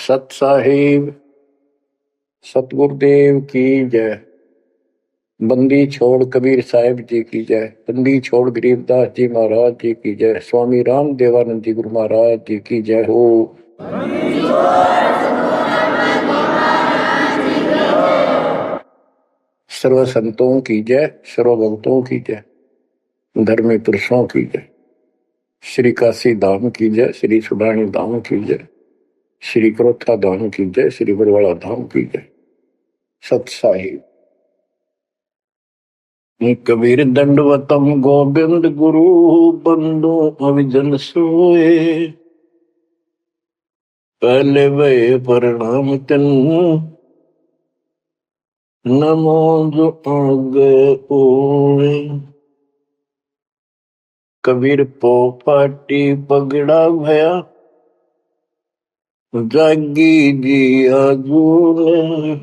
सत साहिब सतगुरुदेव की जय। बंदी छोड़ कबीर साहिब जी की जय। बंदी छोड़ गरीबदास जी महाराज जी की जय। स्वामी राम देवानंद जी गुरु महाराज जी की जय हो। सर्व संतों की जय, सर्व भक्तों की जय, धर्मी पुरुषों की जय। श्री काशी धाम की जय, श्री सुडानी धाम की जय, श्री क्रोथा धाम की जय, श्री बरवाड़ा धाम की जय। सत साहिब कबीर दंडवतम गोविंद गुरु बंदो अविजन सोए। पहले वे प्रणाम तिन नमो जो आगे ओए। कबीर पो पाटी पगड़ा भया जागी जी आजूने।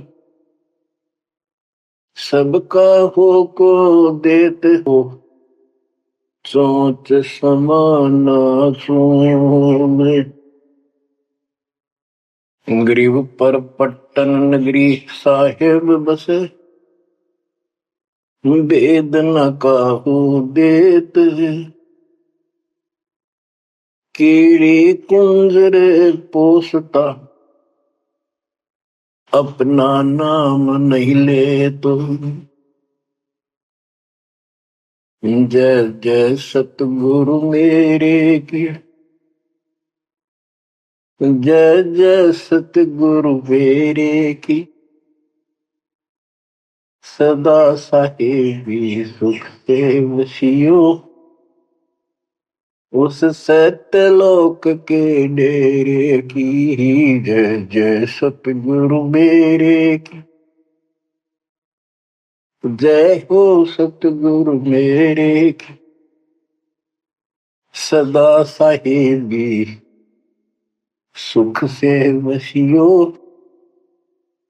सबका हो को देते हो सोच समाना सोने। गरीब पर पट्टन नगरी साहेब बसे वेद न काहू देत। कीड़ी कुंजर पोसता अपना नाम नहीं ले तो। जय जय सतगुरु मेरे की जय जय सतगुरु मेरे की। सदा साहेबी सुख से वसियो उस सत्यलोक के डेरे की। जय जय सतगुरु मेरे की जय हो सतगुरु मेरे की। सदा साहेबी सुख से वसियो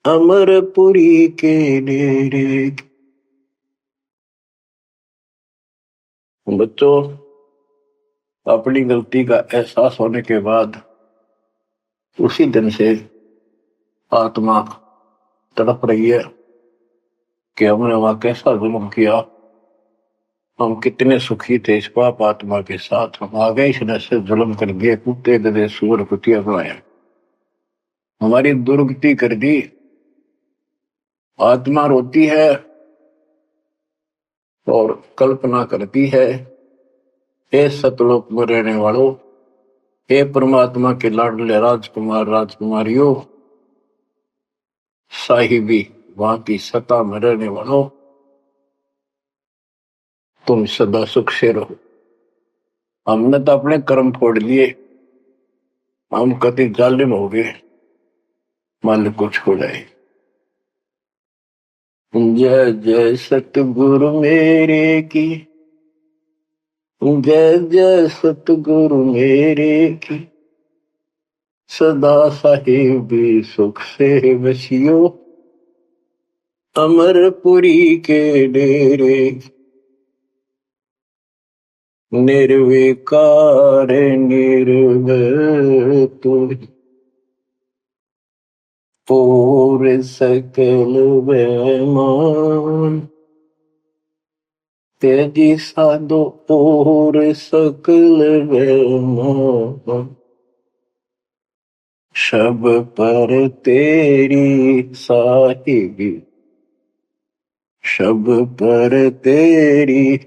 अमरपुरी के डेरे की। बच्चों, अपनी गलती का एहसास होने के बाद उसी दिन से आत्मा तड़प रही है कि हमने वहां कैसा जुल्म किया। हम कितने सुखी थे इस पाप आत्मा के साथ। हम आगे इस से जुल्म कर दिए, कुत्ते गधे सूअर कुतिया बनाया, हमारी दुर्गति कर दी। आत्मा रोती है और कल्पना करती है, हे सतलोक में रहने वालों, हे परमात्मा के लाडले राजकुमार राजकुमारियों, साहिबी वहां की सत्ता में रहने वालों, तुम सदा सुख से रहो। हमने तो अपने कर्म फोड़ लिए, हम कति जालिम हो गए, मालिक को छोड़ आए। जय जय सतगुरु मेरे की जय जय सतगुरु मेरे की। सदा साहिबी सुख से वसियो अमरपुरी के डेरे। निर्विकार निर्भय तुम पूर सकल बेमान। तेजी साधो पूर सकल बेमान। शब पर तेरी साहिबी शब पर तेरी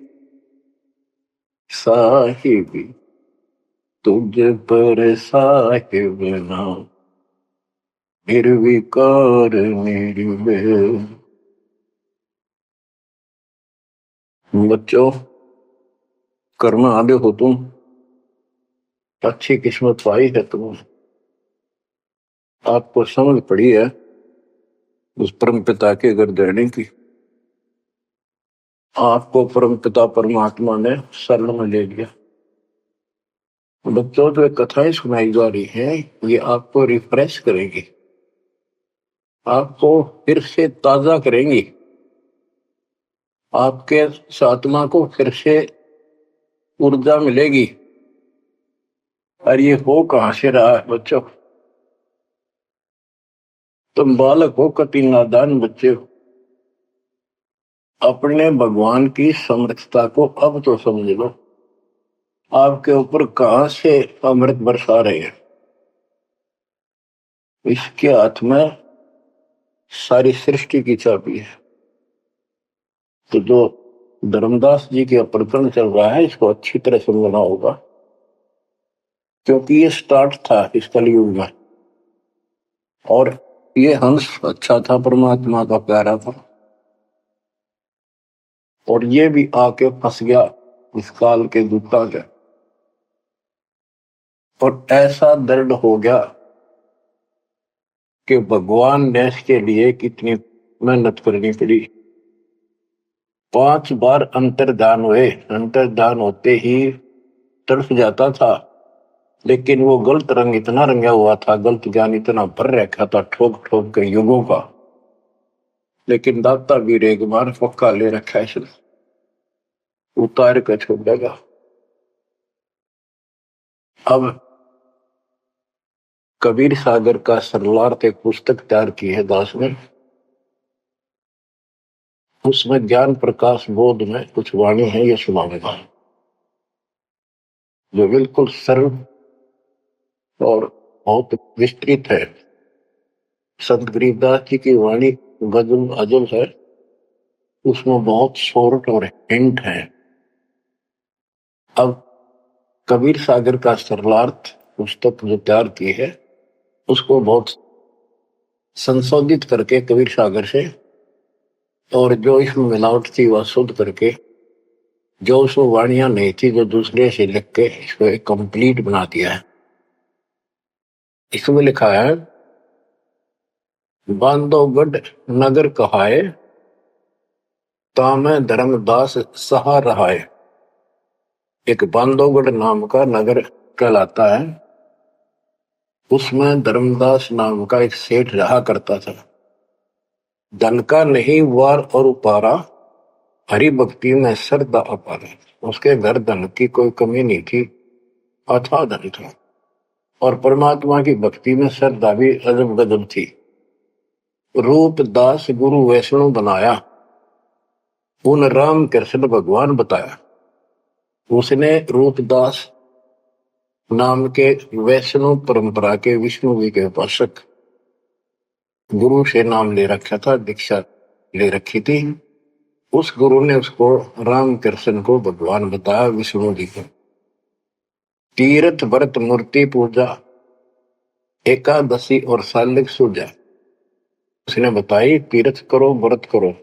साहिबी तुझ पर साहिब नाम। निर्विकार निर्भय। बच्चों, कर्म आगे हो तुम, अच्छी किस्मत पाई है तुम, आपको समझ पड़ी है उस परम पिता के घर देने की। आपको परम पिता परमात्मा ने शरण में ले लिया। बच्चों, जो कथाएं सुनाई जा रही हैं ये आपको रिफ्रेश करेंगी, आपको फिर से ताजा करेंगी, आपके आत्मा को फिर से ऊर्जा मिलेगी। और ये हो कहां से रहा है बच्चों? तुम बालक हो, कति नादान बच्चे हो, अपने भगवान की समर्थता को अब तो समझ लो। आपके ऊपर कहां से अमृत बरसा रहे हैं? इसके हाथ में सारी सृष्टि की चाबी है। तो जो धर्मदास जी के प्रकरण चल रहा है, इसको अच्छी तरह समझना होगा, क्योंकि ये स्टार्ट था इस कलयुग में। और ये हंस अच्छा था, परमात्मा का प्यारा था, और ये भी आके फंस गया इस काल के दूता के। और ऐसा दर्द हो गया कि भगवान ने इसके लिए कितनी मेहनत करनी पड़ी। 5 बार अंतर्धान हुए, अंतर्धान होते ही तड़फ जाता था, लेकिन वो गलत रंग इतना रंगा हुआ था, गलत ज्ञान इतना भर रखा था ठोक ठोक के युगों का। लेकिन दाता भी एक बार पक्का ले रखा है, इसने उतार कर छोड़ेगा। अब कबीर सागर का सरलार्थ एक पुस्तक तैयार की है दास ने। उसमें ज्ञान प्रकाश बोध में कुछ वाणी है, ये सुनाऊंगा, जो बिल्कुल सरल और बहुत विस्तृत है। संत गरीबदास जी की वाणी गजल अजल है, उसमें बहुत शॉर्ट और हिंट है। अब कबीर सागर का सरलार्थ पुस्तक जो तैयार की है, उसको बहुत संशोधित करके कबीर सागर से, और जो इसमें मिलावट थी वह शुद्ध करके, जो उसमें वाणियां नहीं थी जो दूसरे से लिख के इसको एक कंप्लीट बना दिया है। इसमें लिखा है, बांधोगढ़ नगर कहाए, तामे धर्मदास सहा रहाए। एक बांधोगढ़ नाम का नगर कहलाता है, उसमें धर्मदास नाम का एक सेठ रहा करता था। धन का नहीं वार और उपारा, हरि भक्ति में श्रद्धा अपार। उसके घर धन की कोई कमी नहीं थी, अथाह धन था, और परमात्मा की भक्ति में श्रद्धा भी अजब गजब थी। रूप दास गुरु वैष्णव बनाया, उन राम कृष्ण भगवान बताया। उसने रूपदास नाम के वैष्णव परंपरा के विष्णु जी के उपासक गुरु से नाम ले रखा था, दीक्षा ले रखी थी। उस गुरु ने उसको राम कृष्ण को भगवान बताया, विष्णु जी को। तीर्थ व्रत मूर्ति पूजा, एकादशी और सालिक सूजा उसने बताई। तीर्थ करो, व्रत करो,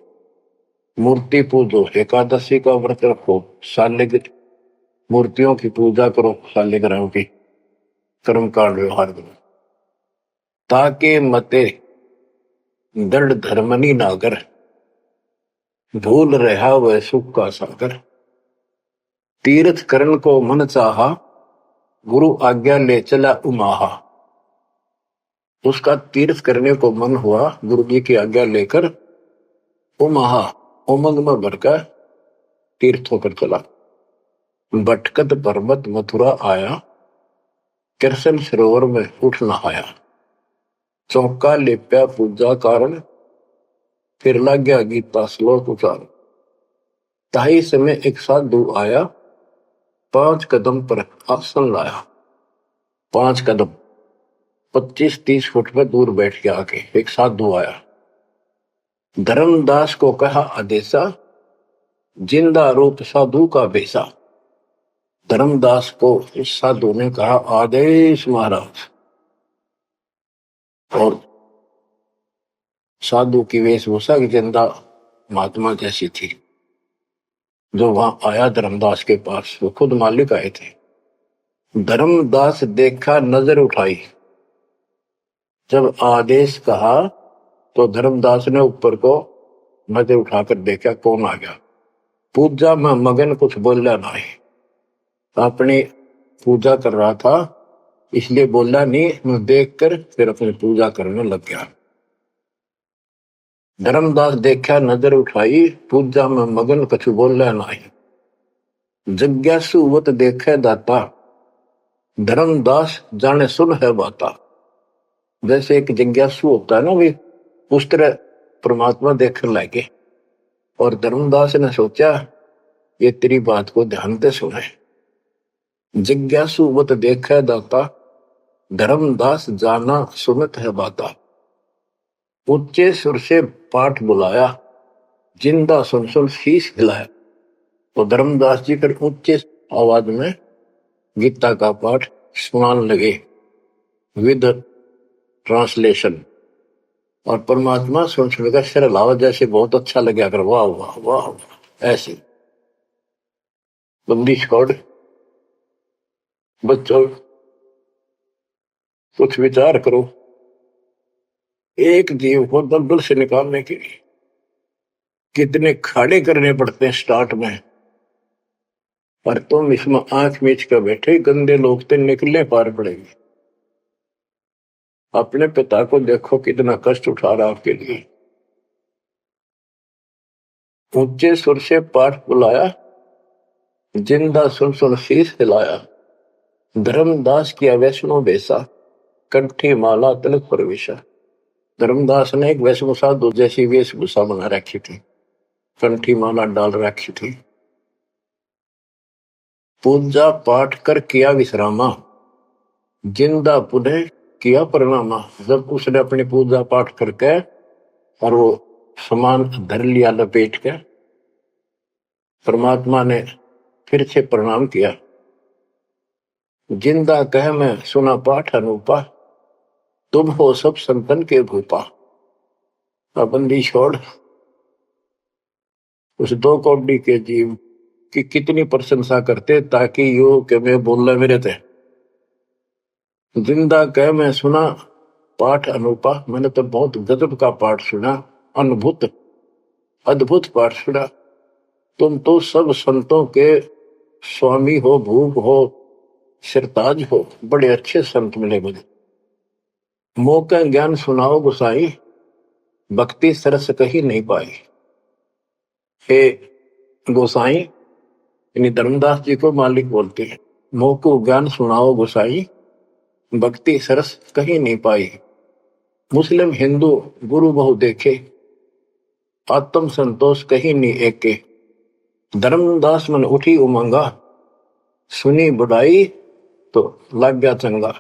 मूर्ति पूजो, एकादशी का व्रत रखो, सालिक मूर्तियों की पूजा करो, सालिग्राम की कर्म कांड व्यवहार करो, ताके मते दृढ़ धर्मनी नागर, भूल रहा वह सुख का सागर। तीर्थ करण को मन चाहा, गुरु आज्ञा ले चला उमाहा। उसका तीर्थ करने को मन हुआ, गुरु जी की आज्ञा लेकर उमाहा उमंग में भरकर तीर्थ होकर चला। भटकत पर्वत मथुरा आया, कृष्ण सरोवर में उठ नहाया। चौका लेप्या पूजा कारण, फिर लग गया गीता श्लोक उचार। ताही समय एक साधु आया, 5 कदम पर आसन लाया। 5 कदम 25-30 फुट पर दूर बैठ के आके एक साधु आया। धर्मदास को कहा आदेशा, जिंदा रूप साधु का बेसा। धर्मदास को इस साधु ने कहा, आदेश महाराज। और साधु की वेशभूषा की जिंदा महात्मा जैसी थी। जो वहां आया धर्मदास के पास, वो खुद मालिक आए थे। धर्मदास देखा, नजर उठाई। जब आदेश कहा तो धर्मदास ने ऊपर को नजर उठाकर देखा, कौन आ गया। पूजा में मगन, कुछ बोला नहीं, अपनी पूजा कर रहा था, इसलिए बोला नहीं। मैं देखकर फिर अपनी पूजा करने लग गया। धर्मदास देखा, नजर उठाई, पूजा में मगन, कुछ बोला नहीं। जिज्ञासुवत देखे दाता, धर्मदास जाने सुन है बाता। जैसे एक जिज्ञासु होता है ना, भी उस तरह परमात्मा देखने लगे। और धर्मदास ने सोचा ये तेरी बात को ध्यान से सुने। जिज्ञासु वत देखै दाता, धर्मदास जाना सुनत है बाता। ऊंचे सुर से पाठ बुलाया, जिंदा सुन सुन शीश हिलाया। तो धर्मदास जी फिर ऊंचे आवाज में गीता का पाठ सुनाने लगे विद ट्रांसलेशन। और परमात्मा सुन सुनकर सिर हिलावा, जैसे बहुत अच्छा लगे, अगर वाह वाह वाह वाह। ऐसे बंदी छोड़ बच्चों कुछ विचार करो, एक जीव को दलदल से निकालने के लिए कितने खाड़े करने पड़ते हैं स्टार्ट में। पर तुम इसमें आंख मीच कर बैठे, गंदे लोग तो निकलने पार पड़ेगी। अपने पिता को देखो कितना कष्ट उठा रहा आपके लिए। ऊंचे सुर से पाठ बुलाया, जिंदा सुन सुन शीश हिलाया। धर्मदास किया वैष्णो बेसा, कंठी माला तिलक प्रवेशा। धर्मदास ने एक वैष्णो साधु जैसी वेशभूषा बना रखी थी, कंठी माला डाल रखी थी। पूजा पाठ कर किया विश्रामा, जिंदा पुनः किया प्रणामा। जब उसने अपनी पूजा पाठ करके और वो सामान धर लिया लपेट के, परमात्मा ने फिर से प्रणाम किया। जिंदा कह मैं सुना पाठ अनूपा, तुम हो सब संतन के भूपा। बंदी छोड़ उस दो कौड़ी के जीव की कितनी प्रशंसा करते, ताकि यो के मैं बोलना मेरे थे। जिंदा कह मैं सुना पाठ अनूपा, मैंने तो बहुत गजब का पाठ सुना, अद्भुत अद्भुत पाठ सुना। तुम तो सब संतों के स्वामी हो, भूप हो, सिरताज हो, बड़े अच्छे संत मिले मुझे। मौका ज्ञान सुनाओ गुसाई, भक्ति सरस कहीं नहीं पाई। हे गोसाई, यानी धर्मदास जी को मालिक बोलते हैं, मोको ज्ञान सुनाओ गोसाई, भक्ति सरस कहीं नहीं पाई। मुस्लिम हिंदू गुरु बहु देखे, आत्म संतोष कहीं नहीं एके। धर्मदास मन उठी उमंगा, सुनी बुढ़ाई तो लग गया चंगा।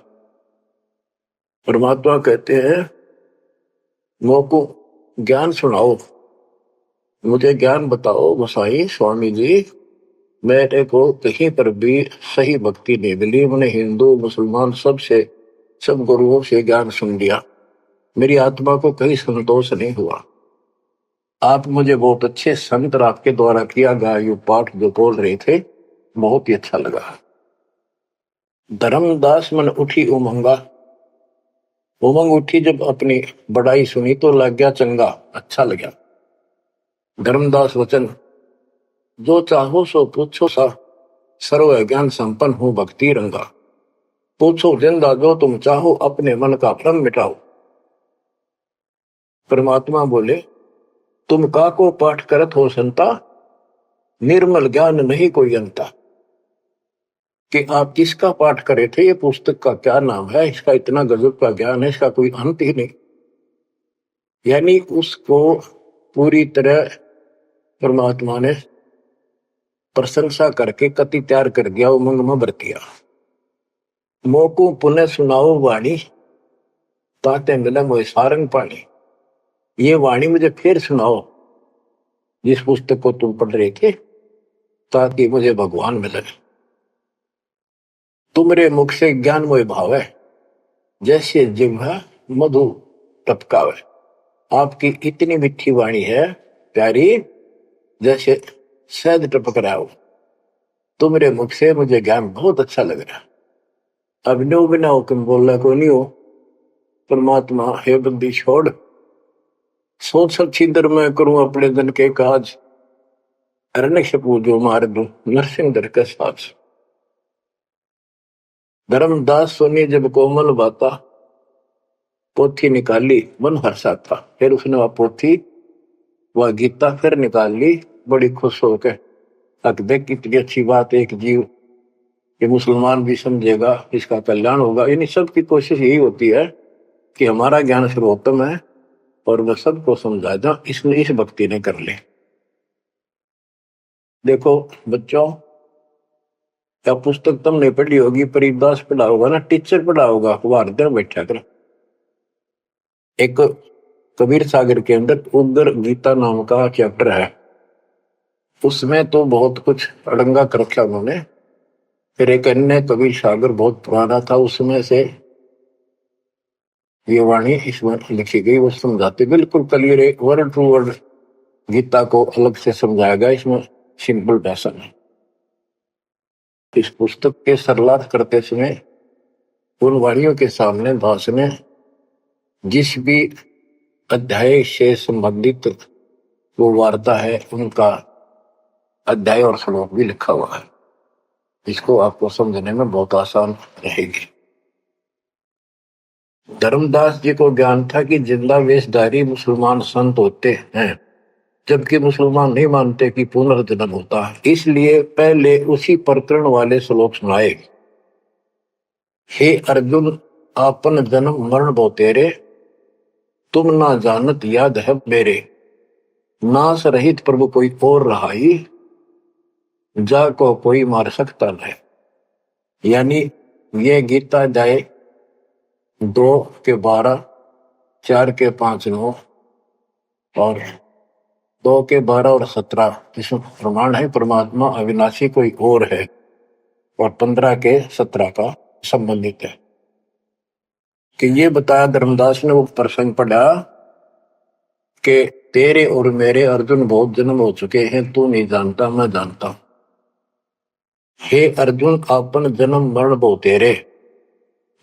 परमात्मा कहते हैं मोको ज्ञान सुनाओ, मुझे ज्ञान बताओ गोसाई स्वामी जी। मेरे को कहीं पर भी सही भक्ति नहीं मिली, मैंने हिंदू मुसलमान सब गुरुओं से ज्ञान सुन लिया, मेरी आत्मा को कहीं संतोष नहीं हुआ। आप मुझे बहुत अच्छे संत आपके द्वारा किया गया ये पाठ जो बोल रहे थे, बहुत ही अच्छा लगा। धर्मदास मन उठी उमंगा, उमंग उठी जब अपनी बड़ाई सुनी तो लग गया चंगा, अच्छा लगा। धर्मदास वचन, जो चाहो सो पूछो सा, सर्व ज्ञान संपन्न हूं भक्ति रंगा। पूछो जिंदा जो तुम चाहो, अपने मन का भ्रम मिटाओ। परमात्मा बोले, तुम का को पाठ करत हो संता, निर्मल ज्ञान नहीं कोई अंता। कि आप किसका पाठ करे थे, ये पुस्तक का क्या नाम है, इसका इतना गजब का ज्ञान है, इसका कोई अंत ही नहीं। यानी उसको पूरी तरह परमात्मा ने प्रशंसा करके कति तैयार कर दिया, उमंग में भर दिया। मोको पुनः सुनाओ वाणी, ताते मिला मोए सारंग पानी। ये वाणी मुझे फिर सुनाओ, जिस पुस्तक को तुम पढ़ रहे थे, ताकि मुझे भगवान मिले। तुमरे मुख से ज्ञान मोय भावे, जैसे जिह्वा मधु टपकावे। आपकी इतनी मीठी वाणी है प्यारी, जैसे शहद टपक रहा हो। तुमरे मुख से मुझे ज्ञान बहुत अच्छा लग रहा। अभिनव बिना हुक्म बोलना को नहीं हो। परमात्मा हे बंदी छोड़, सोच छिंदर मैं करूं अपने दिन के काज, अरण्य पूजो मार दूं नरसिंह दर के साथ। धर्मदास सुनी जब कोमल बाता, पोथी निकाली मन हर्षा था। फिर उसने वह पोथी वह गीता फिर निकाल ली, बड़ी खुश होकर। अब देख कितनी अच्छी बात, एक जीव ये मुसलमान भी समझेगा, इसका कल्याण होगा। यानी सबकी कोशिश यही होती है कि हमारा ज्ञान सर्वोत्तम है, और वह सबको समझा दो, इसने इस भक्ति ने कर ले। देखो बच्चों, क्या पुस्तक तुमने पढ़ी होगी, परिदास पढ़ा होगा ना, टीचर पढ़ा होगा, वो हर दिन बैठा कर। एक कबीर सागर के अंदर उग्र गीता नाम का चैप्टर है, उसमें तो बहुत कुछ अड़ंगा कर रखा उन्होंने। फिर एक अन्य कबीर सागर बहुत पुराना था, उसमें से ये वाणी इसमें लिखी गई, वो समझाते बिल्कुल क्लियर है, वर्ड टू वर्ड गीता को अलग से समझाया गया इसमें सिंपल भाषा में। इस पुस्तक के सरलार्थ करते समय उन वाणियों के सामने दास ने जिस भी अध्याय से संबंधित वो वार्ता है उनका अध्याय और श्लोक भी लिखा हुआ है, इसको आपको समझने में बहुत आसान रहेगी। धर्मदास जी को ज्ञान था कि जिंदा वेशधारी मुसलमान संत होते हैं, जबकि मुसलमान नहीं मानते कि पुनर्जन्म होता है, इसलिए पहले उसी प्रकरण वाले श्लोक सुनाए। हे अर्जुन, आपन जन्म मरण बहु तेरे, तुम ना जानत याद है मेरे, नास रहित प्रभु कोई और रहाई, जा को कोई मार सकता नहीं। यानी ये गीता अध्याय 2 के 12, 4 के 5, 9 और 2 के 12 और 17 इसमें प्रमाण है परमात्मा अविनाशी कोई और है, और 15 के 17 का संबंधित है कि ये बताया धर्मदास ने वो प्रसंग पढ़ा कि तेरे और मेरे अर्जुन बहुत जन्म हो चुके हैं, तू नहीं जानता मैं जानता हूं। हे अर्जुन, आपन जन्म मरण बहु तेरे,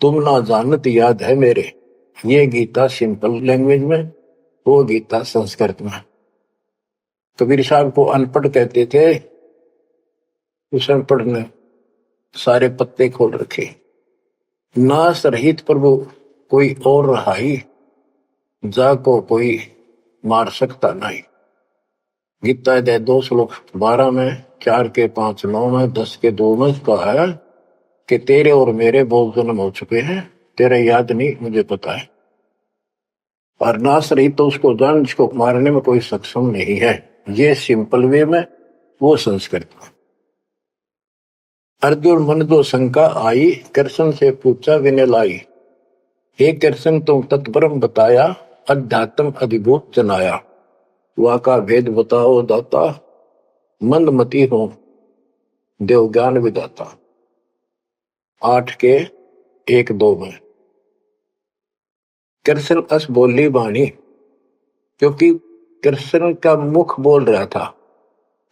तुम ना जानत याद है मेरे। ये गीता सिंपल लैंग्वेज में, वो गीता संस्कृत में। कबीर साहब को अनपढ़ कहते थे, उस अनपढ़ ने सारे पत्ते खोल रखे। नास रहित प्रभु कोई और रहाई, जा को कोई मार सकता नहीं। गीता अध्याय 2 श्लोक 12 में, 4 के 5, 9 में, 10 के 2 में कहा है कि तेरे और मेरे बहुत जन्म हो चुके हैं, तेरे याद नहीं मुझे पता है। और नाश रही तो उसको जान जिसको मारने में कोई सक्षम नहीं है। ये सिंपल वे में, वो संस्कृत में। अर्जुन मन जो शंका आई, कृष्ण से पूछा विनय लाई, हे कृष्ण तुम तत्परम बताया, अध्यात्म अधिभूत जनाया, वा का भेद बताओ दाता, मंदमती हो देव ज्ञान विदाता। 8 के 1, 2 में कृष्ण अस बोली बाणी, क्योंकि कृष्ण का मुख बोल रहा था,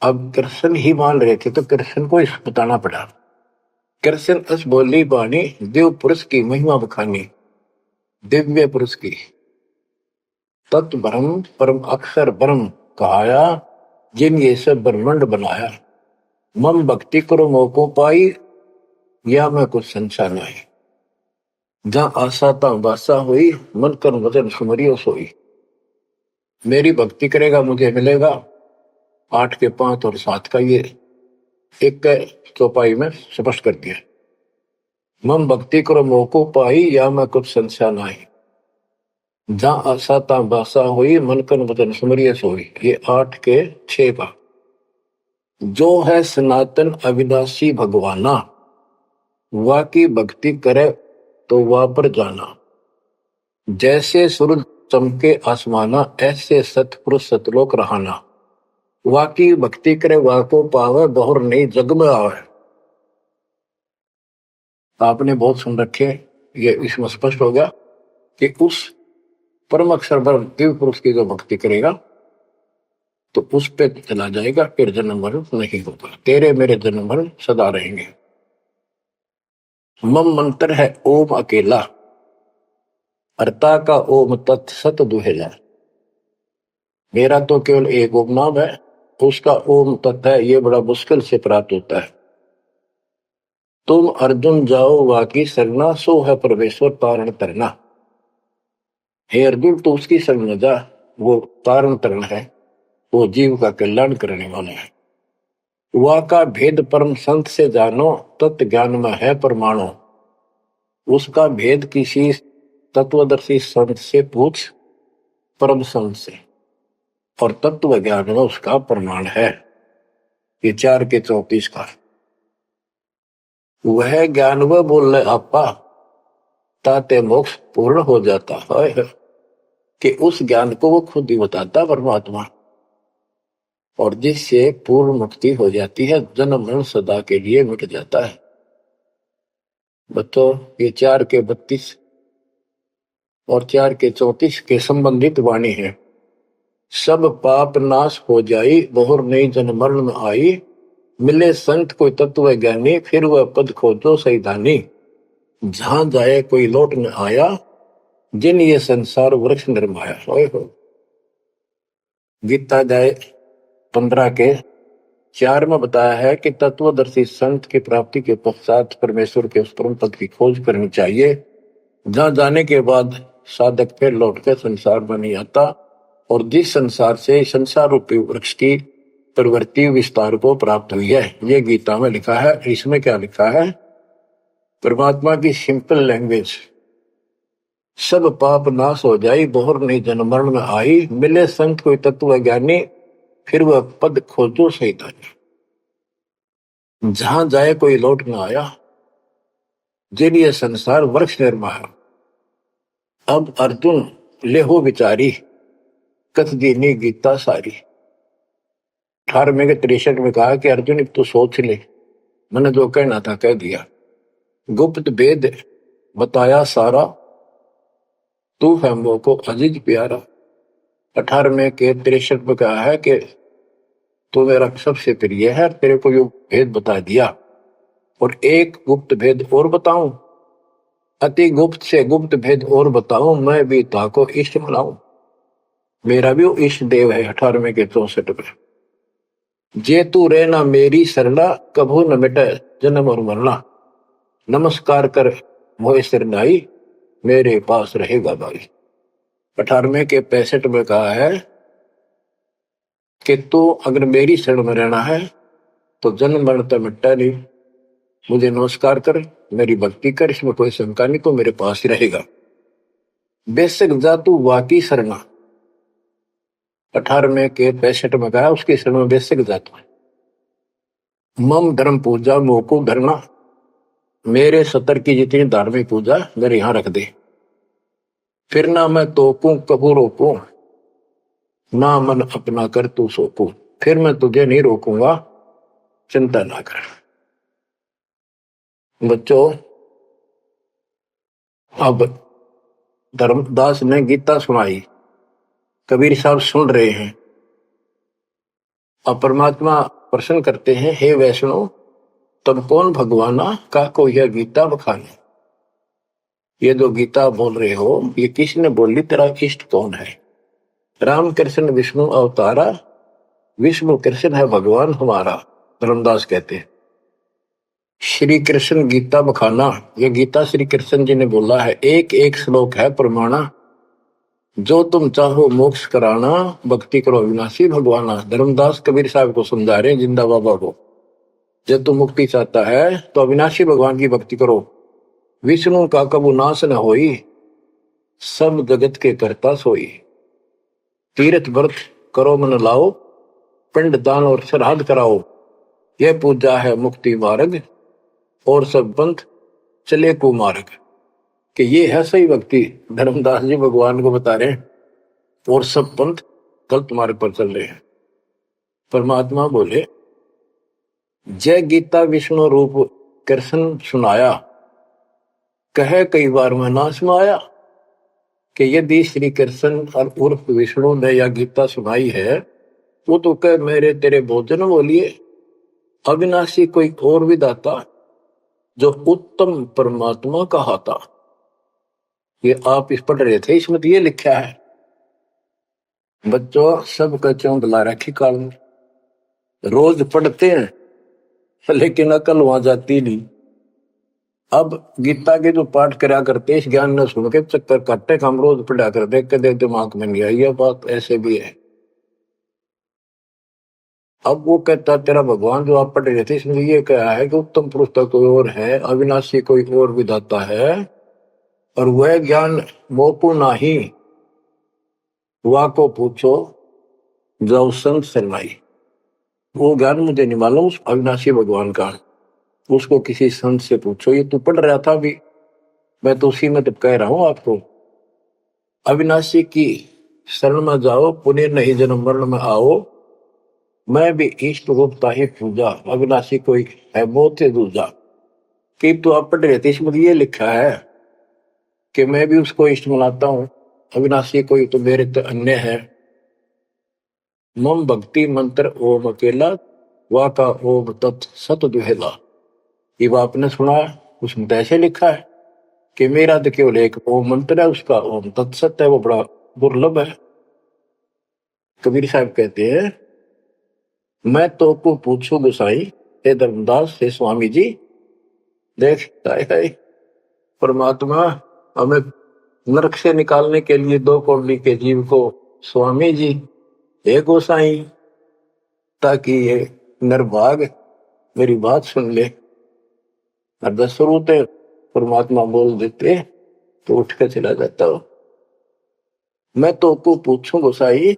अब कृष्ण ही मान रहे थे तो कृष्ण को इस बताना पड़ा। कृष्ण अस बोली बाणी, देव पुरुष की महिमा बखानी, दिव्य पुरुष की तत्व ब्रह्म परम अक्षर ब्रह्म कहाया, जिन ये सब ब्रह्मांड बनाया, मम भक्ति करो मोको पाई, या मैं कुछ संशय नहीं, जहां आशा ता बासा हुई, मन कर वजन सुमरियो सोई। मेरी भक्ति करेगा मुझे मिलेगा। 8 के 5 और 7 का ये एक चौपाई में स्पष्ट कर दिया। मम भक्ति करो मोको पाई, या मैं कुछ संशय नहीं, जहां आशा ता बासा हुई, मन कर वजन सुमरियो सोई। ये 8 के 6 का। जो है सनातन अविनाशी भगवाना, वा की भक्ति करे तो वह पर जाना, जैसे सूरज चमके आसमाना, ऐसे सतपुरुष सतलोक रहाना, वा की भक्ति करे वा को पावे, बहुर नहीं जग में आवे। आपने बहुत सुन रखे, ये इसमें स्पष्ट हो गया कि उस परम अक्षर दिव्य पुरुष की जो भक्ति करेगा तो उस पे चला जाएगा, फिर जन्म मरण नहीं होगा, तेरे मेरे जन्म मरण सदा रहेंगे। मम मंत्र है ओम अकेला, अर्ता का ओम तत्सत दुहेला। मेरा तो केवल एक ओम नाम है, उसका ओम तत्व है, ये बड़ा मुश्किल से प्राप्त होता है। तुम अर्जुन जाओ वाकी सरना, सो है परमेश्वर तारण तरना। हे अर्जुन तो उसकी शरण में जा, वो तारण तरण है, वो जीव का कल्याण करने वाला है। वा का भेद परम संत से जानो, तत्व ज्ञान में है परमाणु। उसका भेद किसी तत्वदर्शी संत से पूछ, परम संत से, और तत्व ज्ञान में उसका प्रमाण है। ये 4 के 34 का वह ज्ञान वह बोल रहे आपा ताते मोक्ष पूर्ण हो जाता है, कि उस ज्ञान को वो खुद ही बताता परमात्मा, और जिससे पूर्ण मुक्ति हो जाती है, जन्म मरण सदा के लिए मिट जाता है। बच्चों, ये 4 के 32 और 4 के 34 के संबंधित वाणी है। सब पाप नाश हो जाई, बहुर नई जन्म मरण में आई, मिले संत कोई तत्व ज्ञानी, फिर वह पद खोजो सही धानी। जहां जाए कोई लौट न आया, जिन ये संसार वृक्ष निर्माया। हो गीता जाए 15 के 4 में बताया है कि तत्वदर्शी संत की प्राप्ति के पश्चात परमेश्वर के उस परम पद की खोज करनी चाहिए, जहां जाने के बाद साधक फिर लौटकर संसार में नहीं आता, और जिस संसार से संसार रूपी वृक्ष की प्रवृत्ति विस्तार को प्राप्त हुई है। ये गीता में लिखा है। इसमें क्या लिखा है? परमात्मा की सिंपल लैंग्वेज। सब पाप नाश हो जाई, बहुर नहीं जन्म मरण में आई, मिले संत कोई तत्व ज्ञानी, फिर वह पद खोजो सही धानी। जहां जाए कोई लौट न आया, जिन ये संसार वृक्ष निर्माया। अब अर्जुन लेहो विचारी, कथ दीनी गीता सारी। 18वें के 63 में कहा कि अर्जुन अब तो सोच ले, मैंने जो कहना था कह दिया, गुप्त भेद बताया सारा, तू है मोह को अजीज प्यारा। 18वें के 63 में कहा है कि तू मेरा सबसे प्रिय है, तेरे को यो भेद बता दिया, और एक गुप्त भेद और बताऊं, अति गुप्त से गुप्त भेद और बताऊं, मैं भी ताको इष्ट बनाऊं। मेरा भी वो इष्ट देव है। 18वें के 64 में, जे तू रहना मेरी सरला, कभू न मिटे जन्म और मरना। नमस्कार कर मोह सिरनाई, मेरे पास रहेगा भाई। 18वें के 65 में कहा है कि तू अगर मेरी शरण में रहना है तो जन्म मरण तो मिटता नहीं, मुझे नमस्कार कर, मेरी भक्ति कर, इसमें कोई शंका नहीं, तो मेरे पास ही रहेगा। बेशक जा तू वाकी शरणा। 18वें के 65 में कहा उसकी शरण में बेशक जा तू। मम धर्म पूजा मोको धरना, मेरे सतर की जितनी धार्मिक पूजा मेरे यहां रख दे। फिर ना मैं तोकूं कबू रोकूं, ना मन अपना कर तू सोकूं। फिर मैं तुझे नहीं रोकूंगा, चिंता ना कर। बच्चों, अब धर्मदास ने गीता सुनाई, कबीर साहब सुन रहे हैं। अब परमात्मा प्रश्न करते हैं, हे वैष्णव तब कौन भगवाना का को यह गीता बखाने। ये जो गीता बोल रहे हो ये किसने बोली, तेरा इष्ट कौन है? राम कृष्ण विष्णु अवतारा, विष्णु कृष्ण है भगवान हमारा। धर्मदास कहते हैं श्री कृष्ण गीता बखाना, ये गीता श्री कृष्ण जी ने बोला है। एक एक श्लोक है प्रमाणा, जो तुम चाहो मोक्ष कराना, भक्ति करो अविनाशी भगवाना। धर्मदास कबीर साहब को समझा रहे हैं, जिंदा बाबा को। जब तुम मुक्ति चाहता है तो अविनाशी भगवान की भक्ति करो। विष्णु का कबू नाश न होई, सब जगत के करता सोई। तीर्थ व्रत करो मन लाओ, पिंड दान और श्राद्ध कराओ। यह पूजा है मुक्ति मार्ग, और सब पंथ चले कुमार्ग। कि ये है सही भक्ति। धर्मदास जी भगवान को बता रहे हैं, और सब पंथ गलत मार्ग पर चल रहे हैं। परमात्मा बोले, जय गीता विष्णु रूप कृष्ण सुनाया, कहे कई बार मैं नाश में आया। कि यदि श्री कृष्ण और उर्फ विष्णु ने यह गीता सुनाई है, वो तो कह मेरे तेरे भोजन बोलिए, अविनाशी कोई और विधाता, जो उत्तम परमात्मा कहा था। ये आप इस पढ़ रहे थे, इसमें तो ये लिखा है। बच्चों, सबका चौंधला रखी काल में, रोज पढ़ते हैं लेकिन अकल वहां जाती नहीं। अब गीता के जो पाठ करा करते, इस ज्ञान न सुन के चक्कर काटते, हम रोज पढ़ा कर देख के देख दिमाग में नहीं आई। यह बात ऐसे भी है। अब वो कहता तेरा भगवान जो आप पढ़ रहे थे, इसमें ये कहा है कि उत्तम पुरुष तो कोई और है, अविनाशी कोई और विधाता है, और वह ज्ञान मोकू नाही, वा को पूछो जाओ संत शरणाई। वो ज्ञान मुझे नहीं मालूम उस अविनाशी भगवान का, उसको किसी संत से पूछो। ये तू पढ़ रहा था अभी, मैं तो उसी में तो कह रहा हूं आपको। अविनाशी की शरण में जाओ, पुण्य नहीं जन्म मरण में आओ। मैं भी इष्ट रूपता ही पूजा, अविनाशी कोई है मोह से दूजा। कि तो आप पढ़ रहे थे, इसमें ये लिखा है कि मैं भी उसको इष्ट मनाता हूं, अविनाशी कोई तो मेरे तो अन्य है। मम भक्ति मंत्र ओम अकेला, वा का ओम तत् सत दुहेला। ये वो आपने सुना है, उसमें तो ऐसे लिखा है कि मेरा तो केवल एक ओम मंत्र है, उसका ओम तत्सत है, वो बड़ा दुर्लभ है। कबीर साहब कहते हैं, मैं तो को पूछू गोसाई, हे धर्मदास हे स्वामी जी। देख है परमात्मा हमें नरक से निकालने के लिए दो कौड़ी के जीव को स्वामी जी हे गोसाई, ताकि ये नरभाग मेरी बात सुन ले। और दस होते परमात्मा बोल देते तो उठ कर चला जाता हो। मैं तो को पूछूं गोसाई,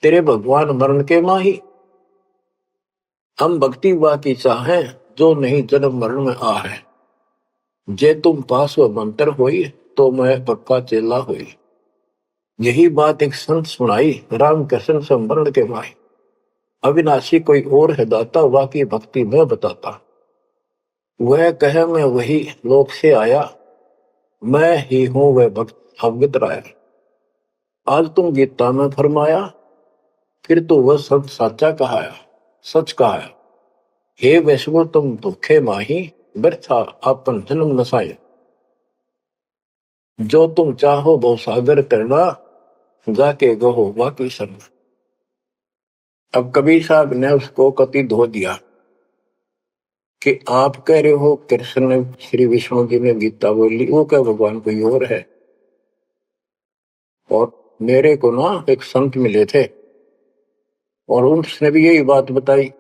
तेरे भगवान मरण के माही। हम भक्ति बाकी चाहें, जो नहीं जन्म मरण में आ है। जे तुम पास व मंत्र होई, तो मैं पक्का चेला हुई। यही बात एक संत सुनाई, राम कृष्ण संवरण के माही। अविनाशी कोई और है दाता, वाकी भक्ति में बताता। वह कहे मैं वही लोक से आया, मैं ही हूं वह भक्त अवगत राया। आज तुम गीता में फरमाया, फिर तो वह सब साचा कहाया, सच कहाया। हे वैष्णव तुम दुखे माही, व्यर्था आपन जन्म नसाए। जो तुम चाहो वो सागर करना, जाके गहो वाकी शरण। अब कबीर साहब ने उसको कति धो दिया कि आप कह रहे हो कृष्ण ने श्री विष्णु जी ने गीता बोली, वो क्या भगवान कोई और है। और मेरे को ना एक संत मिले थे और उसने भी यही बात बताई।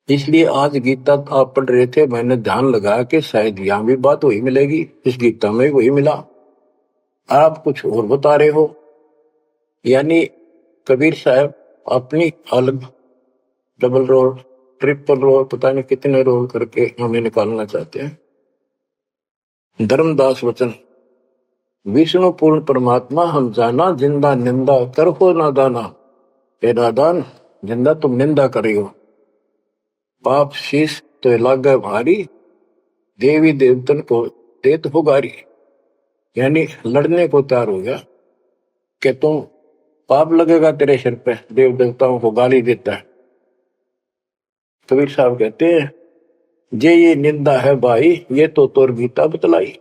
इसलिए आज गीता आप पढ़ रहे थे, मैंने ध्यान लगाया कि शायद यहां भी बात वही मिलेगी, इस गीता में वही मिला, आप कुछ और बता रहे हो। यानी कबीर साहब अपनी अलग डबल रोल ट्रिपल रोल पता नहीं कितने रोल करके हमें निकालना चाहते हैं। धर्मदास वचन, विष्णु पूर्ण परमात्मा हम जाना, जिंदा निंदा कर हो नादाना। हे नादान, जिंदा तुम निंदा कर रही हो, पाप शीश तो लागे भारी, देवी देवतन को देत हो गारी। यानी लड़ने को तैयार हो गया कि तुम पाप लगेगा तेरे सिर पे, देव देवताओं को गाली देता है। कबीर साहब कहते हैं, जे ये निंदा है भाई, ये तो तोर गीता बतलाई।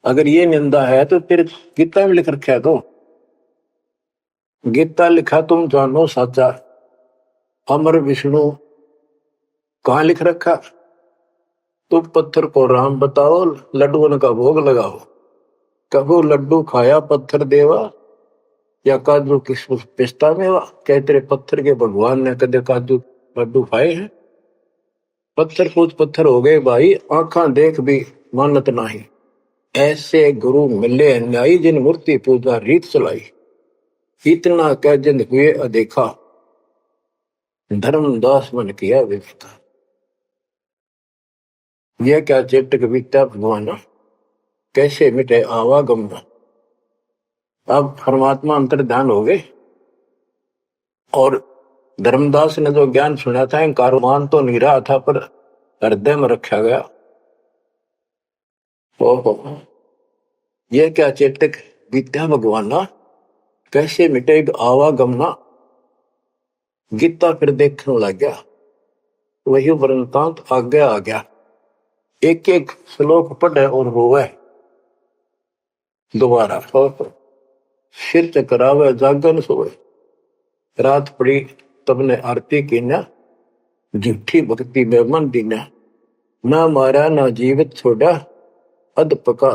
अगर ये निंदा है तो फिर गीता में लिख रखा है, तो गीता लिखा तुम जानो साचा, अमर विष्णु कहां लिख रखा। तुम पत्थर को राम बताओ, लड्डुओं का भोग लगाओ। कहो लड्डू खाया पत्थर देवा, या काजू किशमिश पिस्ता मेवा। क्या तेरे पत्थर के भगवान ने कदे काजू लड्डू खाए हैं। पत्थर पूछ पत्थर हो गए भाई, आंखा देख भी मानत नहीं। ऐसे गुरु मिले अन्यायी, जिन मूर्ति पूजा रीत चलाई। इतना कह जिन हुए अदेखा, धर्मदास मन किया विवेका। यह क्या चेटक बीता भगवान, कैसे मिटे आवागम। अब परमात्मा अंतर ध्यान हो गए और धर्मदास ने जो ज्ञान सुना था, मान तो नहीं रहा था पर हृदय में रखा गया। ओहो, यह क्या चेतक विद्या भगवाना, कैसे मिटे आवागमना। गीता फिर देखने लग गया, वही वृंतांत आगे आ गया। एक एक श्लोक पढ़े और रोवे दोबारा। सिर चकरावे जागन सोए, रात पड़ी तब ने आरती की न, झूठी भक्ति में मन दीना। ना मारा ना जीवित छोड़ा, अध पका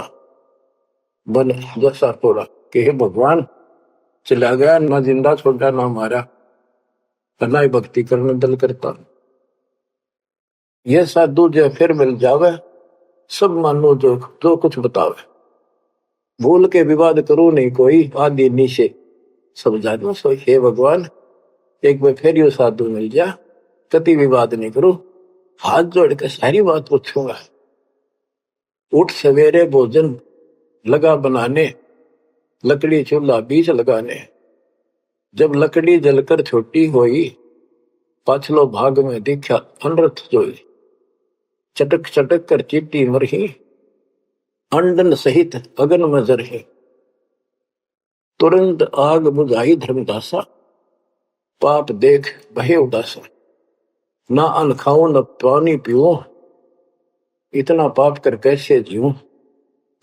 बन जैसा थोड़ा। कि हे भगवान, चला गया ना जिंदा छोड़ा ना मारा, ना ही भक्ति करने दल करता। यह साधु जो फिर मिल जावे, सब मानो जो जो कुछ बतावे। भूल के विवाद करूं नहीं कोई, आदि नीचे सब जानो सोई। हे भगवान, एक बार फिर यो साधु मिल जा, कति विवाद नहीं करूं, हाथ जोड़ के सारी बात पूछूंगा। उठ सवेरे भोजन लगा बनाने, लकड़ी चूल्हा बीच लगाने। जब लकड़ी जलकर छोटी होई, पाछलो भाग में दिखा अनरथ जोई। चटक चटक कर चीटी मरही, अंडन सहित अगन में जरही। तुरंत आग बुझाई धर्मदासा, पाप देख भय उदासा। ना अन्न खाऊं न पानी पीऊं, इतना पाप कर कैसे जीऊं।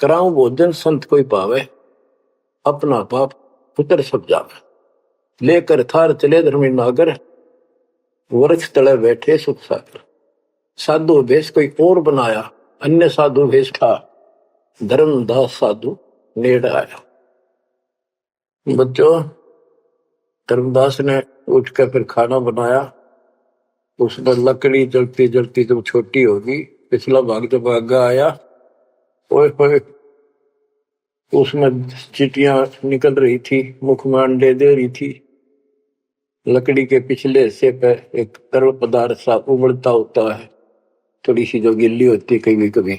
कराऊं भोजन संत कोई पावे, अपना पाप उतर सब जावे। लेकर थार चले धर्मी नागर, वृक्ष तले बैठे सुख सागर। साधु भेष कोई और बनाया, अन्य साधु भेष था, धर्मदास साधु नेड़ आया। बच्चों, धर्मदास ने उठकर फिर खाना बनाया। उसने लकड़ी जलती जलती जब छोटी होगी, पिछला भाग जब आगा आया, ओए होए, उसमें चीटियां निकल रही थी, मुख में अंडे दे रही थी। लकड़ी के पिछले हिस्से पे एक तरल पदार्थ सा उबलता होता है, थोड़ी सी जो गिल्ली होती कभी कभी।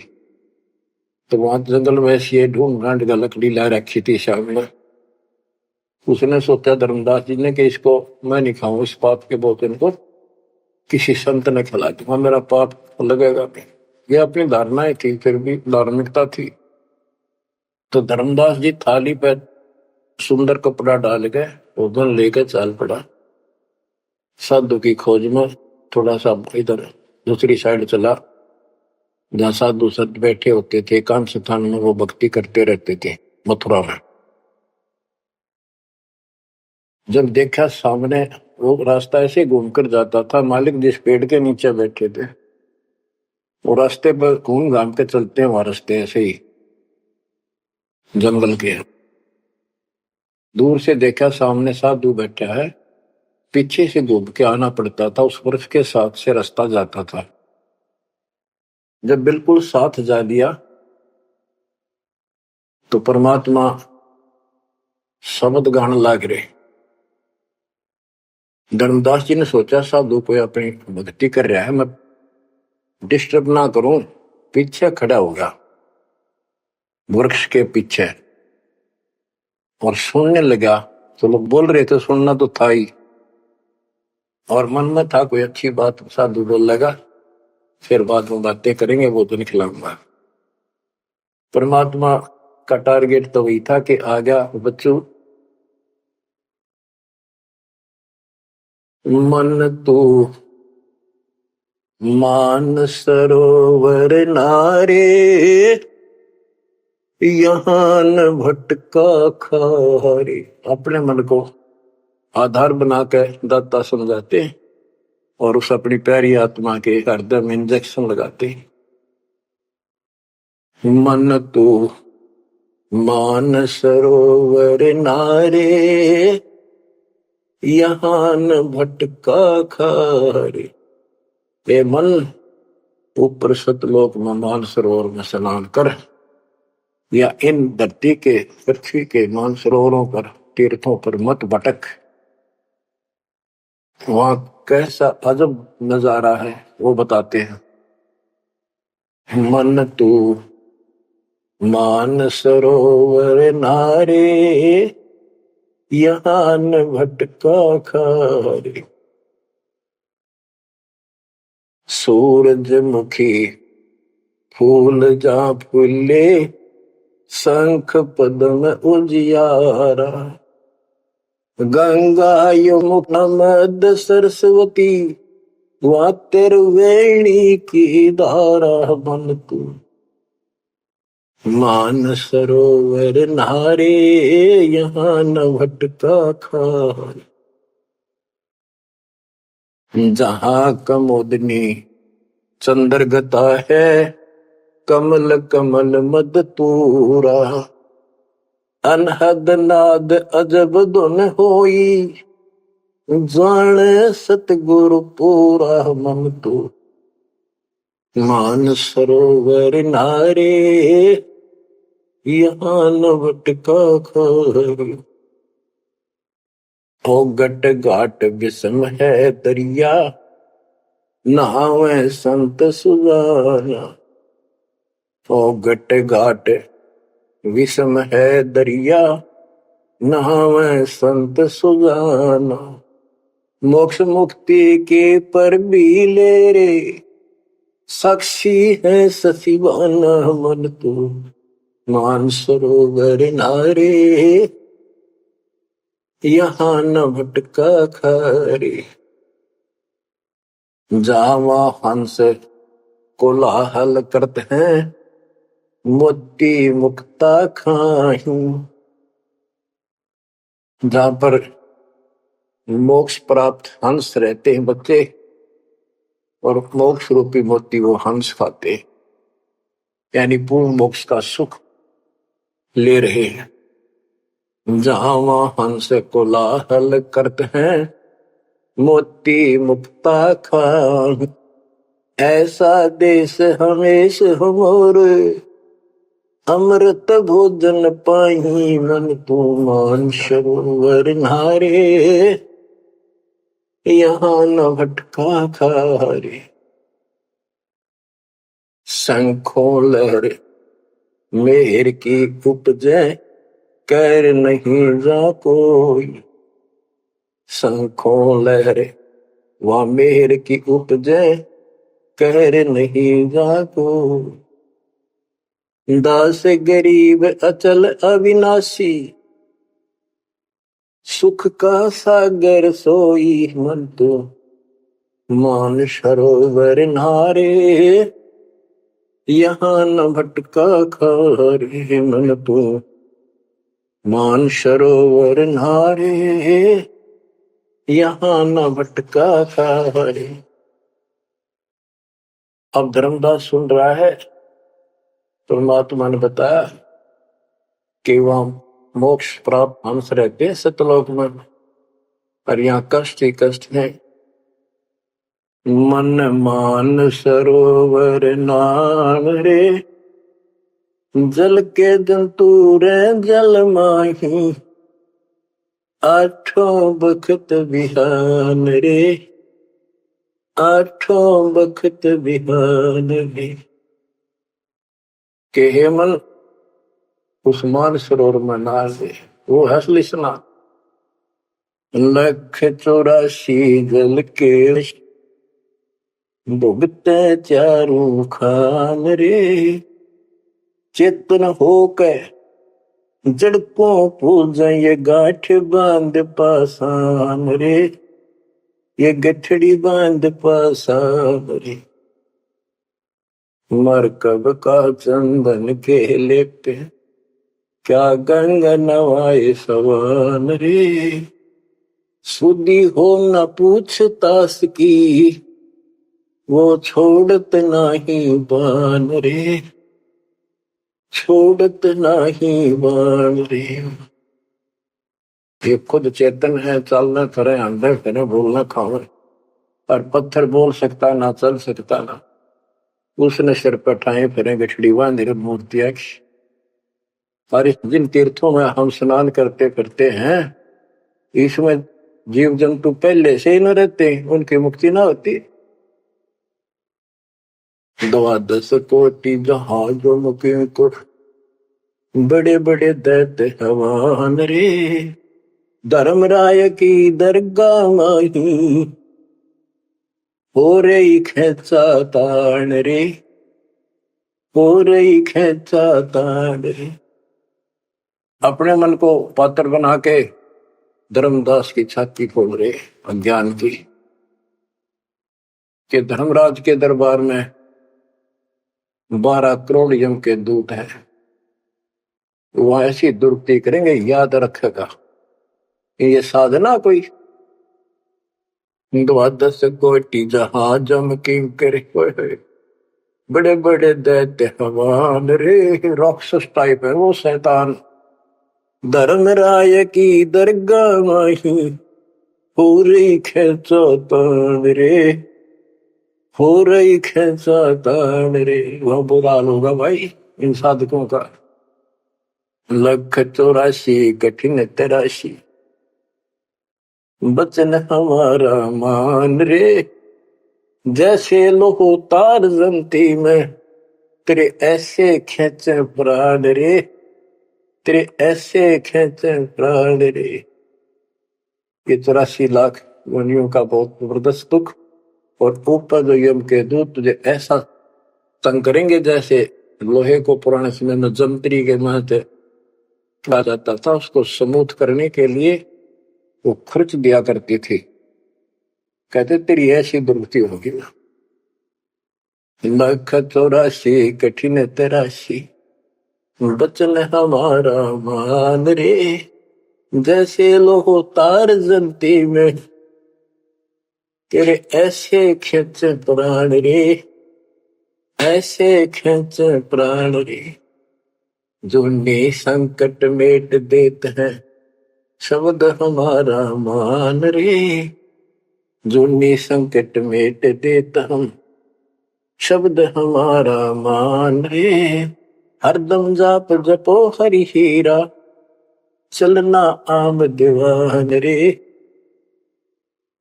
तो वहां जंगल में से ढूंढ ढांड का लकड़ी ला रखी थी सामने। उसने सोचा धर्मदास जी ने कि इसको मैं नहीं खाऊं, इस पाप के भोजन को किसी संत ने खिला दूंगा, मेरा पाप लगेगा नहीं। ये अपनी धारणाएं थी, फिर भी धार्मिकता थी। तो धर्मदास जी थाली पे सुंदर कपड़ा डाल के भोजन लेकर चल पड़ा। साधु की खोज में थोड़ा सा इधर दूसरी साइड चला, जहाँ साधु संत बैठे होते थे, एकांत स्थान में वो भक्ति करते रहते थे मथुरा में। जब देखा सामने, वो रास्ता ऐसे घूमकर जाता था, मालिक जिस पेड़ के नीचे बैठे थे वो रास्ते पर घूम घाम के चलते हैं, वहां रास्ते ऐसे ही जंगल के। दूर से देखा सामने साधु बैठा है, पीछे से घूम के आना पड़ता था, उस वृक्ष के साथ से रास्ता जाता था। जब बिल्कुल साथ जा लिया तो परमात्मा शब्द गान लाग रहे। धर्मदास जी ने सोचा साधु कोई अपनी भक्ति कर रहा है, मैं डिस्टर्ब ना करूं, पीछे खड़ा होगा वृक्ष के पीछे और सुनने लगा। तो लोग बोल रहे थे, सुनना तो था ही, और मन में था कोई अच्छी बात साधु बोल लगा, फिर बाद में बातें करेंगे, वो तो निकलाऊंगा। परमात्मा का टारगेट तो वही था कि आ गया बच्चों, मन तू मान सरोवर नारे, यहाँ न भटका खारे। अपने मन को आधार बनाकर दाता समझाते और उस अपनी प्यारी आत्मा के हृदय में इंजेक्शन लगाते। मन तू मान सरोवर नारे, यहाँ न भटका खारे। ए मन, ऊपर सतलोक में मान सरोवर में स्नान कर, या इन धरती के पृथ्वी के मान सरोवरों पर, तीर्थों पर मत भटक। वहां कैसा अजब नजारा है वो बताते हैं। मन तू मान सरोवर नारे, यहाँ न भटका खारे। सूरजमुखी फूल जा फूले, शंख पद्म उजियारा। गंगा यमुना मद सरस्वती, वहाँ तिरवेणी की धारा। मन तू मान सरोवर नारे, यहाँ न भटका खारे। जहाँ कमोदनी चंद्रगता है, कमल कमल मद तूरा। अनहद नाद अजब धुन होई, जाने सतगुरु पूरा। मन तू मान सरोवर नारे, यहाँ न भटका खारी। ओ गट घाट विषम है दरिया, नहावे संत सुजाना। ओ गट घाट विषम है दरिया, नहावे संत सुजाना। मोक्ष मुक्ति के पर भी ले रे, साक्षी है सचिवाना मन तू मानसरोवर नारे। यहाँ न भटका खारे। जावा हंस कोलाहल करते हैं, मोती मुक्ता खाही। जहां पर मोक्ष प्राप्त हंस रहते हैं बच्चे, और मोक्ष रूपी मोती वो हंस खाते, यानी पूर्ण मोक्ष का सुख ले रहे हैं। जहां वहां हंस कोलाहल करते हैं, मोती मुक्ता खाही। ऐसा देश हमेश हमोर, अमृत भोजन पाही मन तू मान सरोवर नारे। यहाँ न भटका खारे। शंखों लहर मेहर की उपजे, कर नहीं जा कोई। शंखों लहर वह मेहर की उपजे, कर नहीं जा कोई। दास गरीब अचल अविनाशी, सुख का सागर सोई मन तो मान सरोवर नारे। यहाँ न भटका खारे मन तो मान सरोवर नारे। यहाँ न भटका खारे। अब धर्मदास सुन रहा है, परमात्मा ने बताया कि वहां मोक्ष प्राप्त हंस रहते हैं सतलोक में, और यहाँ कष्ट ही कष्ट है। मन मान सरोवर नाम रे, जल के जंतु रे जल माही। आठों बखत बिहान रे, आठों बखत बिहान रे। के हे मन उस मान सरोवर में नार दे, वो हंसली स्नान। 184 जल के भुगते चारों खान रे। चेतन होकर जड़ को पूजा, ये गांठ बांध पासान रे। ये गठड़ी बांध पासान रे। मरकब का चंदन के लेपे, क्या गंगा नवाए सवान रे। सुधी हो न पूछतास की, वो छोड़त नाही बान रे। छोड़त नाही बान रे। ये खुद चेतन है, चलना करे अंदर फिरे बोलना खावे, और पत्थर बोल सकता ना चल सकता ना। उसने सिर पर ठाए फिरे गठड़ी बांधी मूर्तियां। और जिन तीर्थों में हम स्नान करते करते हैं, इसमें जीव जंतु पहले से ही न रहते, उनकी मुक्ति ना होती। 12 कोटि जहाजों मुके को, बड़े बड़े दैत्य हवान रे। धर्मराय की दरगाह माही, हो रही खेचा तान रे। हो रही खेचा तान रे। अपने मन को पात्र बना के धर्मदास की छाती खोल रहे अज्ञान की, कि धर्मराज के दरबार में 12 करोड़ यम के दूत हैं, वहां ऐसी दुर्गति करेंगे, याद रखेगा ये साधना कोई। 12 कोटि जहाज जम की करे, बड़े बड़े दैत्य हवान रे। राक्षस टाइप है वो शैतान। धर्मराय की दरगाह माही, हो रही खेचा तान रे। हो रही खेचा तान रे। वह बुरा हाल होगा भाई इन साधकों का। लख 84 कठिन तराशी, बचन हमारा मान रे, जैसे लोहो तार जमती में, तेरे ऐसे खेचे प्राण रे, तेरे ऐसे खेचे प्राण रे। ये 84 लाख योनियों का बहुत जबरदस्त दुख, और ऊपर जो यम के दूत तुझे ऐसा तंग करेंगे जैसे लोहे को पुराने समय में जंतरी के महते कहा जाता था, उसको स्मूथ करने के लिए वो खर्च दिया करती थी। कहते तेरी ऐसी दुर्गति होगी ना। लख 84 कठिन तराशी, बचन हमारा मान रे, जैसे लोहो तार जलती में, तेरे ऐसे खेचे प्राण रे, ऐसे खेचे प्राण रे। जो संकट मेट देते हैं, शब्द हमारा मान रे, जो संकट मेट देता हम, शब्द हमारा मान रे। हरदम जाप जपो हरि हीरा, चलना आम दीवान रे,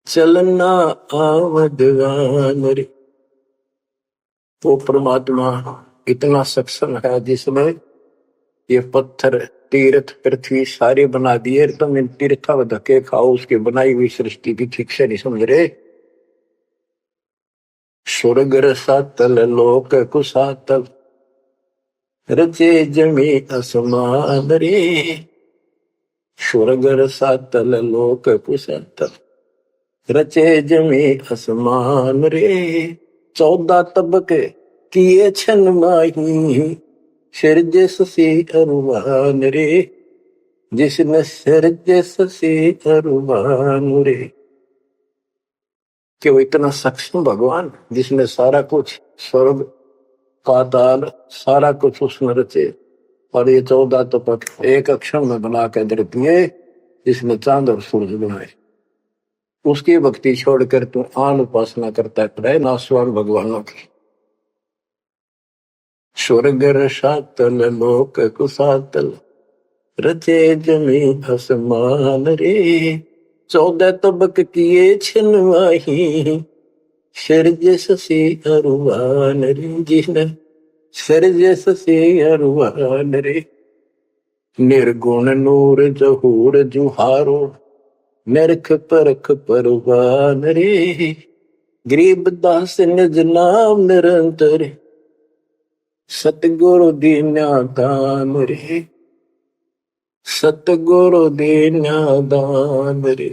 चलना आम दीवान रे। वो परमात्मा इतना सक्षम है जिसमें ये पत्थर तीर्थ पृथ्वी सारे बना दिए, तुम इन तीर्था में धक्के खाओ, उसकी बनाई हुई सृष्टि की ठीक से नहीं समझ रहे। स्वर्ग रसातल लोक कुसातल, रचे जमी असमान रे, स्वर्ग रसातल लोक कुसातल, रचे जमी असमान रे। 14 तबके किए छन माही, सिरजे ससी अरुवान रे, जिसने सिरजे ससी अरुवान रे। कि वो इतना सक्षम भगवान जिसने सारा कुछ स्वर्ग पाताल सारा कुछ उसने रचे, और ये 14 तपक एक अक्षर में बना के दे दिए, जिसने चांद और सूरज बनाए। उसकी भक्ति छोड़कर तू आन उपासना करता है नासवान भगवानों की। स्वर्ग रसातल लोक कुसातल, रचे जमी आसमान रे, 14 तबक किए छिनवाही, सिरजे ससी अरुवान रे, जिसने सिरजे ससी अरुवान रे। निर्गुण नूर जहूर जुहारो, नरख परख परवान रे, गरीब दास निज नाम निरंतर, सतगुरु दीन्या दान रे, सतगुरु दीन्या दान रे।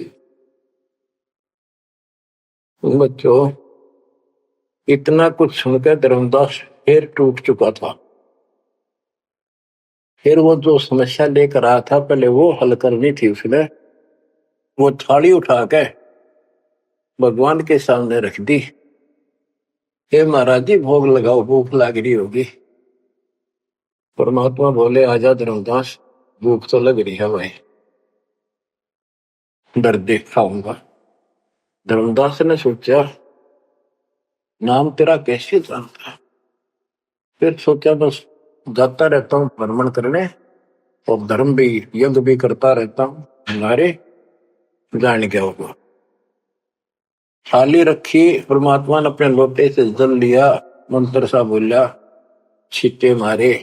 बच्चों, इतना कुछ सुनकर धर्मदास फिर टूट चुका था। फिर वो जो समस्या लेकर आया था पहले वो हल करनी थी उसने। वो थाली उठा के भगवान के सामने रख दी, हे महाराज जी भोग लगाओ, भूख लग रही होगी। परमात्मा बोले आजा धर्मदास, भूख तो लग रही है भाई, डर देख खाऊंगा। धर्मदास ने सोचा नाम तेरा कैसे जानता है। फिर सोचा बस जाता रहता हूँ भ्रमण करने, और धर्म भी यज्ञ भी करता रहता हूँ, हमारे जान क्या होगा। थाली रखी, परमात्मा ने अपने लोटे से जल लिया, मंत्र सा बोला, छींटे मारे,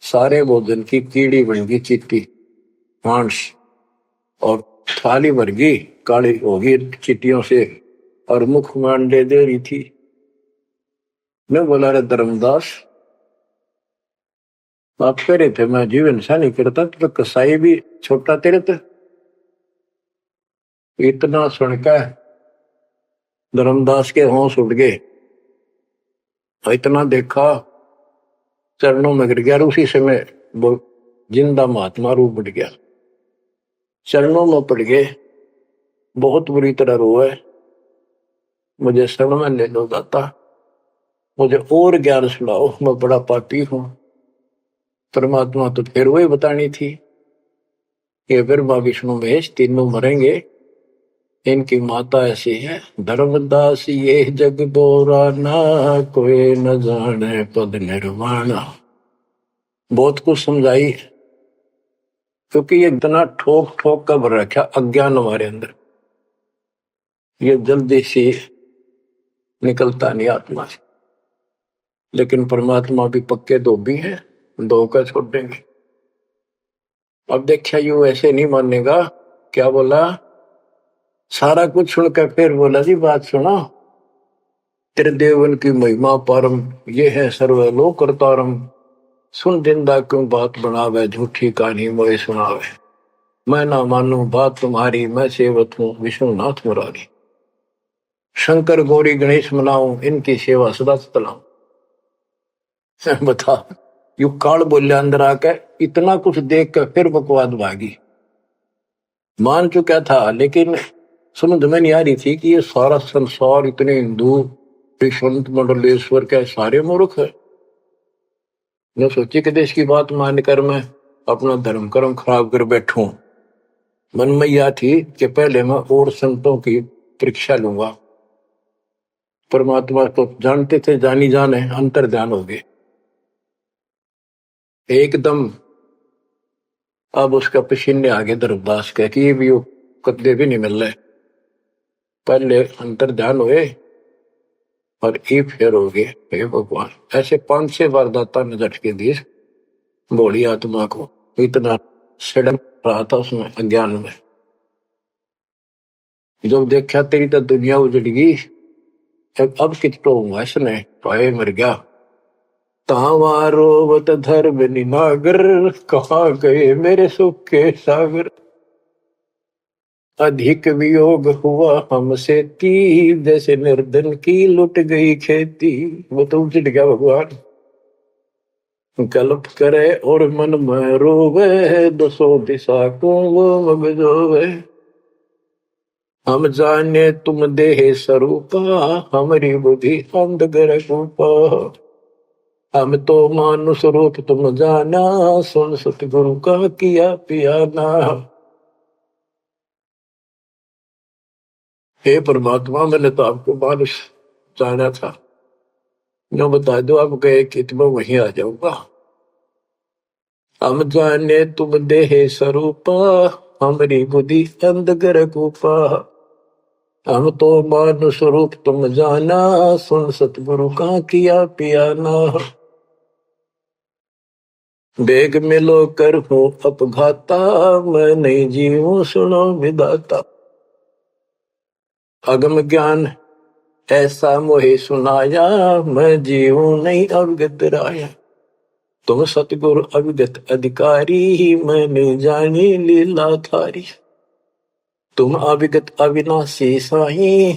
सारे भोजन की कीड़ी बन गई चीटी मांस, और थाली भर गई काली होगी चीटियों से, और मुख मांडे दे रही थी। मैं बोला रे धर्मदास, आप कह रहे थे मैं जीवन सा नहीं करता, तो कसाई भी छोटा तेरे थे। इतना सुनकर धर्मदास के होश उड़ गए, इतना देखा चरणों में गिर गया। उसी समय वो जिंदा महात्मा रूप बढ़ गया, चरणों में पड़ गए, बहुत बुरी तरह रोए, मुझे शरण में ले लो दाता, मुझे और ज्ञान सुनाओ, मैं बड़ा पापी हूं। परमात्मा तो फिर वही बतानी थी, ये ब्रह्मा विष्णु महेश तीनों मरेंगे, इनकी माता ऐसी है। धर्मदास ये जग बोरा ना, कोई न जाने पद निर्वाणा। बहुत कुछ समझाई, क्योंकि ये इतना ठोक ठोक कर भर रखा अज्ञान हमारे अंदर, ये जल्दी से निकलता नहीं आत्मा से। लेकिन परमात्मा भी पक्के धोबी है, धोकर छोड़ देंगे। अब देखिए यू ऐसे नहीं मानेगा। क्या बोला? सारा कुछ सुनकर फिर बोला जी बात सुनो, तेरे देवन की महिमा परम, ये है सर्वलोक करतारम। सुन जिंदा क्यों बात बनावे, झूठी कहानी मोए सुनावे। मैं ना मानू बात तुम्हारी, मैं सेवक हूँ विष्णुनाथ मुरारी। शंकर गौरी गणेश मनाऊं, इनकी सेवा सदा चलाऊं। बता, यू काल बोलिया अंदर आके, इतना कुछ देख कर फिर बकवाद भागी। मान चुका था लेकिन समझ में नहीं आ रही थी कि ये सारा संसार इतने हिंदू संत मंडलेश्वर के सारे मूर्ख है। मैं सोची कि देश की बात मानकर मैं अपना धर्म कर्म खराब कर बैठूं। मन में यह थी कि पहले मैं और संतों की परीक्षा लूंगा। परमात्मा तो जानते थे, जानी जाने अंतर ध्यान हो गए एकदम। अब उसका पसीने आगे धर्मदास कह कि ये भी कदे भी नहीं मिल रहे। पहले अंतर ध्यान हुए और ये फेर हो गए। हे भगवान, ऐसे 5-6 बार दाता ने झटके दिए भोली आत्मा को। इतना सड़न रहा था उसमें अज्ञान में। जब देखा तेरी तो दुनिया उजड़ गई, अब कितो हुआ इसने, पाए मर गया। तावारोवत धर्म निनागर, कहाँ गए मेरे सुख के सागर। अधिक वियोग हुआ हमसे ती, जैसे निर्धन की लुट गई खेती। वो तो उजड़ गया भगवान। कल्प करे और मन में रोवे, दसों दिशा को वो मगजोवे। हम जाने तुम देह स्वरूपा, हमारी बुद्धि अंधगर रूपा। हम तो मानुष रूप तुम जाना, सुन सतगुरु का किया पियाना। हे परमात्मा, मैंने तो आपको मानुष जाना था, जो बता दो आप गए कि मैं वहीं आ जाऊंगा। हम जाने तुम देह स्वरूपा, हमारी बुद्धि अंधगर रूपा। हम तो मानुष रूप तुम जाना, सुन सतगुरु का किया पियाना। बेग मिलो कर हो अपघाता, मैं नहीं जीऊं सुनो विदाता। अगम ज्ञान ऐसा मोहे सुनाया, मैं जीऊं नहीं अवगत राया। तुम सतगुरु अविगत अधिकारी, मैंने जानी लीला थारी। तुम अविगत अविनाशी साई,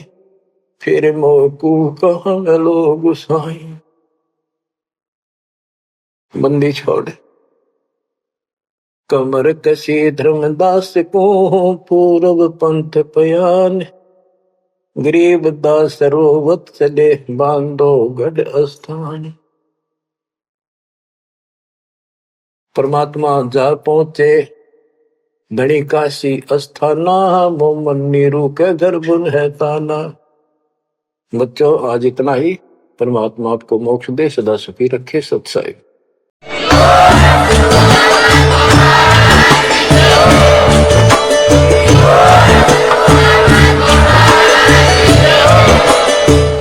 फिर मोकू कहाँ मिलो गुसाई। बंदी छोड़ कमर कसी धर्मदास को, पूर्व पंथ पयान। गरीब दास रोवत चले, बांधो गढ़ स्थान। परमात्मा जा पहुंचे धनी काशी अस्थाना, मोमन नीरू के गर्भ है ताना। बच्चों आज इतना ही। परमात्मा आपको मोक्ष दे, सदा सुखी रखे। सत साहिब।